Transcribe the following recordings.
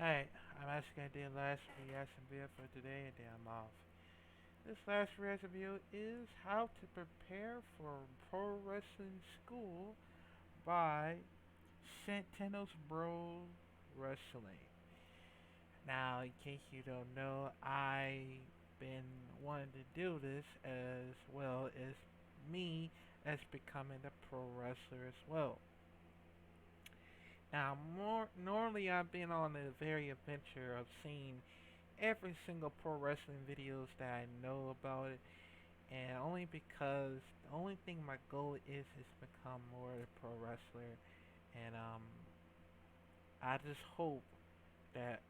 Hi, I'm asking the last reaction video for today and then I'm off. This last reaction video is how to prepare for pro wrestling school by Sentinels Bro Wrestling. Now, in case you don't know, I've been wanting to do this as well as me as becoming a pro wrestler as well. Now, normally I've been on a very adventure of seeing every single pro wrestling videos that I know about it, and only because the only thing my goal is become more of a pro wrestler, and I just hope that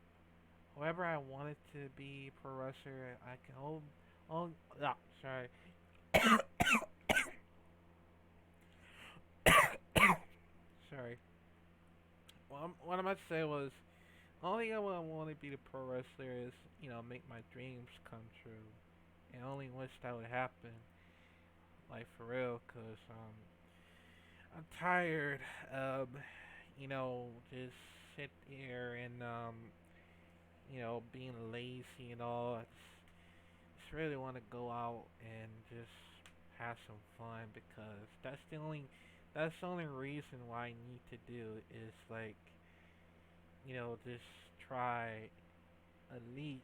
whoever I wanted to be a pro wrestler, I can hold sorry, sorry. What I'm about to say was, only thing I want to be the pro wrestler is, make my dreams come true, and I only wish that would happen, like for real, cause I'm tired of, just sit here and being lazy and all. Just really want to go out and just have some fun because that's the only reason why I need to do is like, just try at least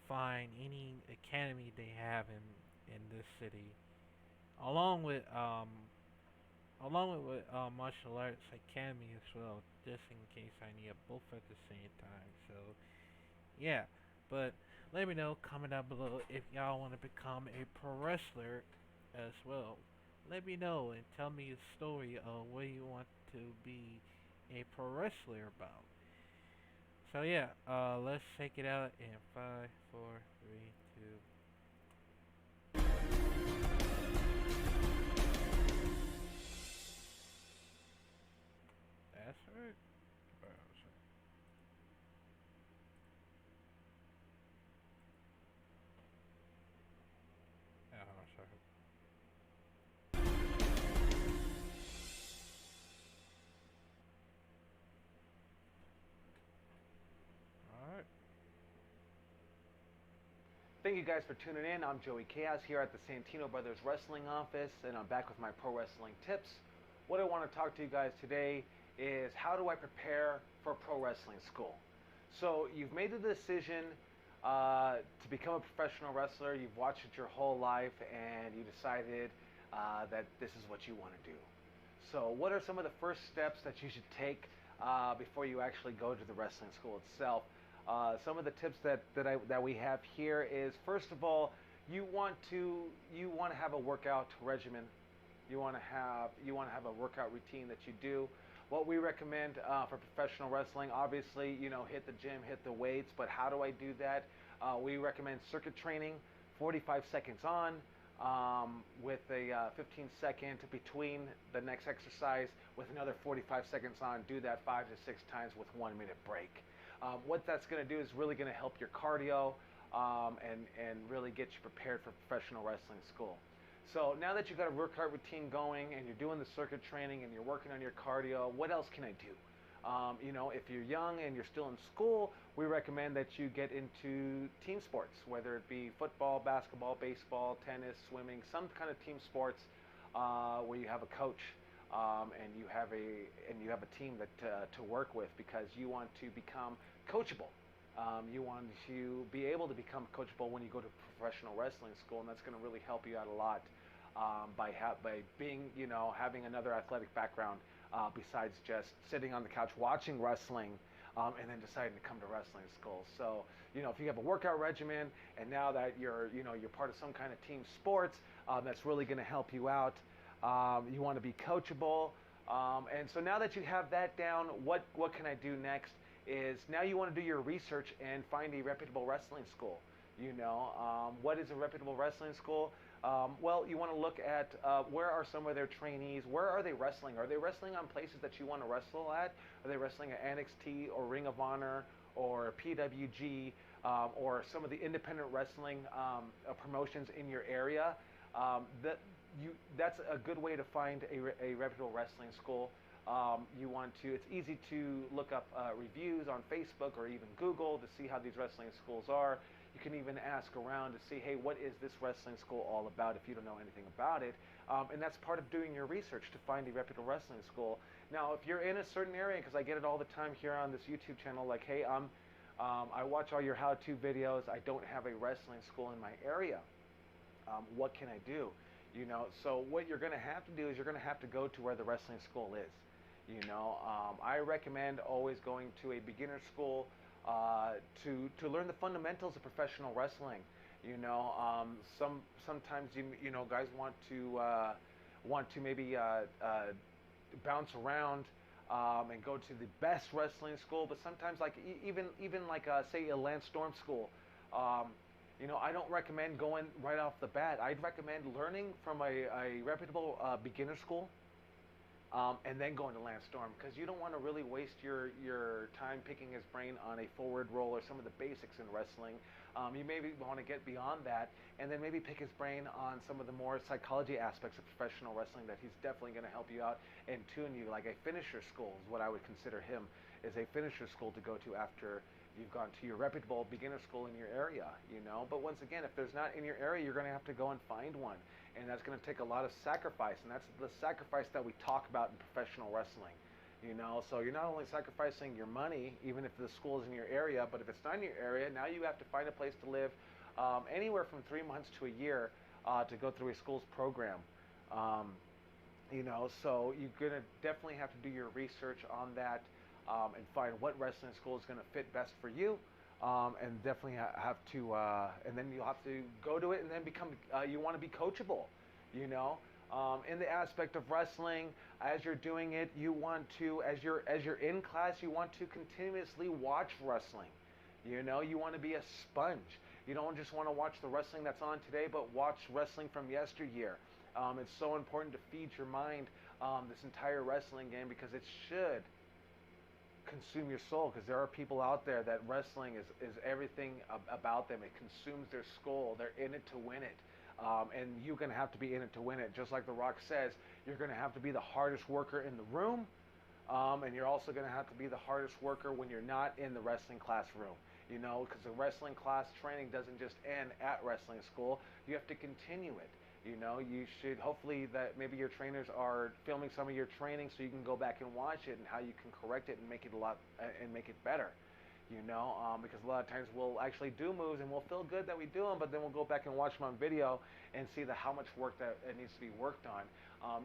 find any academy they have in this city, along with martial arts academy as well, just in case I need both at the same time. So yeah, but let me know, comment down below if y'all want to become a pro wrestler as well. Let me know and tell me a story of what you want to be a pro wrestler about. So yeah, let's check it out in five, four, three, two. That's right. Oh, sorry. All right. Thank you guys for tuning in. I'm Joey Chaos here at the Santino Brothers Wrestling office, and I'm back with my pro wrestling tips. What I want to talk to you guys today is how do I prepare for pro wrestling school? So you've made the decision to become a professional wrestler. You've watched it your whole life, and you decided that this is what you want to do. So what are some of the first steps that you should take before you actually go to the wrestling school itself? Some of the tips that we have here is, first of all, you want to have a workout regimen. You want to have a workout routine that you do. What we recommend for professional wrestling, obviously, hit the gym, hit the weights. But how do I do that? We recommend circuit training, 45 seconds on, with a 15-second between the next exercise, with another 45 seconds on. Do that 5 to 6 times with 1 minute break. What that's going to do is really going to help your cardio and really get you prepared for professional wrestling school. So now that you've got a workout routine going and you're doing the circuit training and you're working on your cardio, what else can I do? If you're young and you're still in school, we recommend that you get into team sports, whether it be football, basketball, baseball, tennis, swimming, some kind of team sports where you have a coach and you have a team that to work with, because you want to become coachable. You want to be able to become coachable when you go to professional wrestling school, and that's going to really help you out a lot by being, having another athletic background besides just sitting on the couch watching wrestling and then deciding to come to wrestling school. So, if you have a workout regimen and now that you're part of some kind of team sports, that's really going to help you out. You want to be coachable. And so now that you have that down, what can I do next? Is now you want to do your research and find a reputable wrestling school. What is a reputable wrestling school? Well, you want to look at where are some of their trainees? Where are they wrestling? Are they wrestling on places that you want to wrestle at? Are they wrestling at NXT or Ring of Honor or PWG or some of the independent wrestling promotions in your area? That's a good way to find a reputable wrestling school. You want to, it's easy to look up reviews on Facebook or even Google to see how these wrestling schools are. You can even ask around to see, hey, what is this wrestling school all about if you don't know anything about it? And that's part of doing your research to find a reputable wrestling school. Now, if you're in a certain area, because I get it all the time here on this YouTube channel, like, hey, I watch all your how-to videos. I don't have a wrestling school in my area. What can I do? You know, so what you're going to have to do is you're going to have to go to where the wrestling school is. You know, I recommend always going to a beginner school to learn the fundamentals of professional wrestling. You know, sometimes you know guys want to maybe bounce around and go to the best wrestling school, but sometimes like even like say a Lance Storm school. You know, I don't recommend going right off the bat. I'd recommend learning from a reputable beginner school. And then going to Lance Storm, because you don't want to really waste your time picking his brain on a forward roll or some of the basics in wrestling. You maybe want to get beyond that and then maybe pick his brain on some of the more psychology aspects of professional wrestling that he's definitely going to help you out and tune you. Like a finisher school is what I would consider him, is a finisher school to go to after you've gone to your reputable beginner school in your area, you know. But once again, if there's not in your area, you're going to have to go and find one. And that's going to take a lot of sacrifice, and that's the sacrifice that we talk about in professional wrestling. You know, so you're not only sacrificing your money, even if the school is in your area, but if it's not in your area, now you have to find a place to live anywhere from 3 months to a year to go through a school's program. You know, so you're going to definitely have to do your research on that and find what wrestling school is going to fit best for you. And definitely have to, and then you'll have to go to it and then become, you want to be coachable, you know, in the aspect of wrestling. As you're doing it, you want to, as you're in class, you want to continuously watch wrestling, you know, you want to be a sponge. You don't just want to watch the wrestling that's on today, but watch wrestling from yesteryear. It's so important to feed your mind this entire wrestling game, because it should consume your soul, because there are people out there that wrestling is everything about them. It consumes their soul. They're in it to win it. And you're going to have to be in it to win it. Just like The Rock says, you're going to have to be the hardest worker in the room, and you're also going to have to be the hardest worker when you're not in the wrestling classroom. You know, because the wrestling class training doesn't just end at wrestling school. You have to continue it. You know, you should, hopefully that maybe your trainers are filming some of your training so you can go back and watch it and how you can correct it and make it and make it better. You know, because a lot of times we'll actually do moves and we'll feel good that we do them, but then we'll go back and watch them on video and see how much work that it needs to be worked on.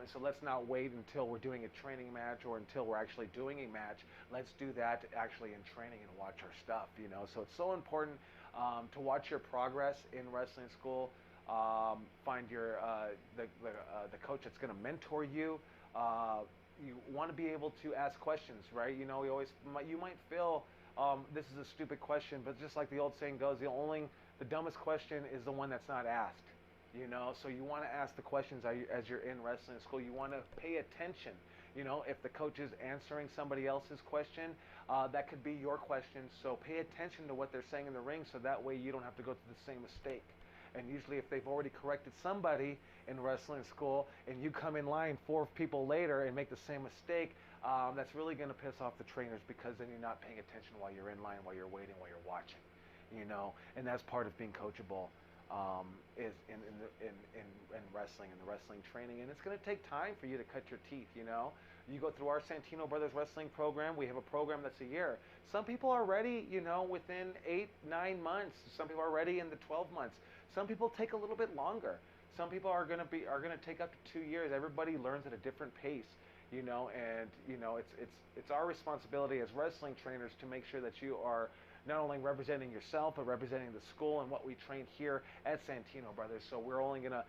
And so let's not wait until we're doing a training match or until we're actually doing a match. Let's do that actually in training and watch our stuff, you know. So it's so important to watch your progress in wrestling school. Find your the coach that's going to mentor you. You want to be able to ask questions, right? You know, you might feel this is a stupid question, but just like the old saying goes, the dumbest question is the one that's not asked. You know, so you want to ask the questions as you're in wrestling school. You want to pay attention. You know, if the coach is answering somebody else's question, that could be your question. So pay attention to what they're saying in the ring, so that way you don't have to go through the same mistake. And usually if they've already corrected somebody in wrestling school and you come in line 4 people later and make the same mistake, that's really going to piss off the trainers, because then you're not paying attention while you're in line, while you're waiting, while you're watching. You know, and that's part of being coachable. Is in wrestling, in the wrestling training, and it's going to take time for you to cut your teeth. You know, you go through our Santino Brothers wrestling program. We have a program that's a year. Some people are ready, you know, within 8-9 months. Some people are ready in the 12 months. Some people take a little bit longer. Some people are going to take up to 2 years. Everybody learns at a different pace, you know, and you know it's our responsibility as wrestling trainers to make sure that you are not only representing yourself, but representing the school and what we train here at Santino Brothers. So we're only gonna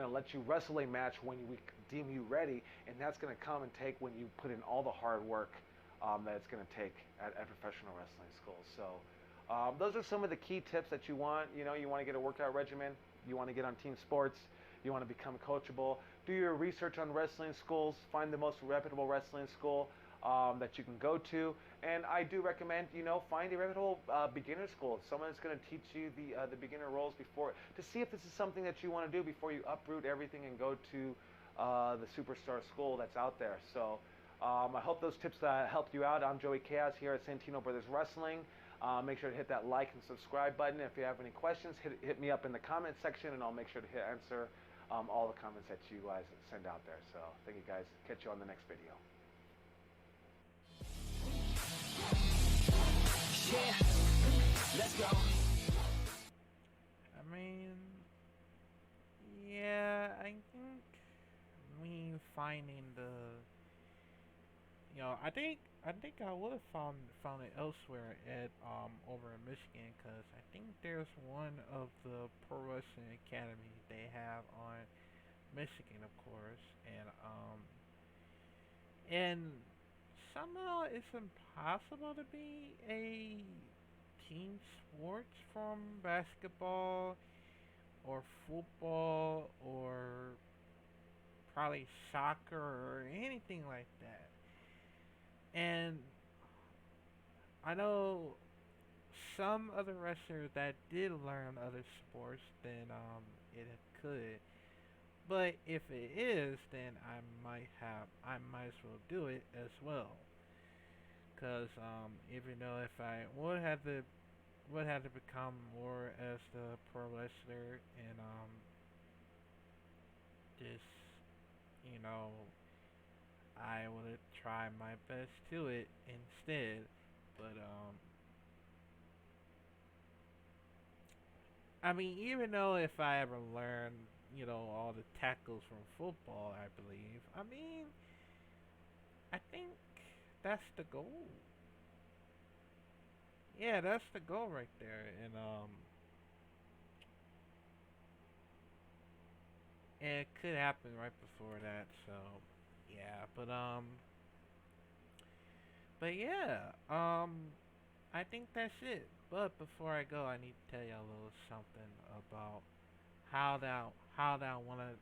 let you wrestle a match when we deem you ready, and that's gonna come and take when you put in all the hard work that it's gonna take at professional wrestling school. So those are some of the key tips that you want. You know, you want to get a workout regimen, you want to get on team sports, you want to become coachable. Do your research on wrestling schools. Find the most reputable wrestling school that you can go to, and I do recommend, you know, find a reputable beginner school, someone that's going to teach you the beginner roles before, to see if this is something that you want to do before you uproot everything and go to the superstar school that's out there. So I hope those tips helped you out. I'm Joey Chaos here at Santino Brothers Wrestling. Make sure to hit that like and subscribe button. If you have any questions, hit me up in the comment section, and I'll make sure to answer all the comments that you guys send out there. So thank you guys. Catch you on the next video. Yeah, let's go. I mean, yeah, I think me finding I think I would have found it elsewhere at over in Michigan, because I think there's one of the Pro Wrestling Academy they have on Michigan, of course, and somehow it's impossible to be a team sports from basketball or football or probably soccer or anything like that. And I know some other wrestlers that did learn other sports than it could. But if it is, then I might as well do it as well. Cause even though if I would have to become more as the pro wrestler and just you know I would try my best to it instead. But I mean, even though if I ever learn, all the tackles from football, I believe. I mean, I think that's the goal. Yeah, that's the goal right there. And it could happen right before that. So, yeah, but yeah, I think that's it. But before I go, I need to tell you a little something about how that I wanna,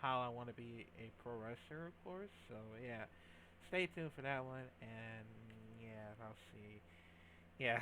how I wanna be a pro wrestler, of course. So yeah, stay tuned for that one, and yeah, I'll see.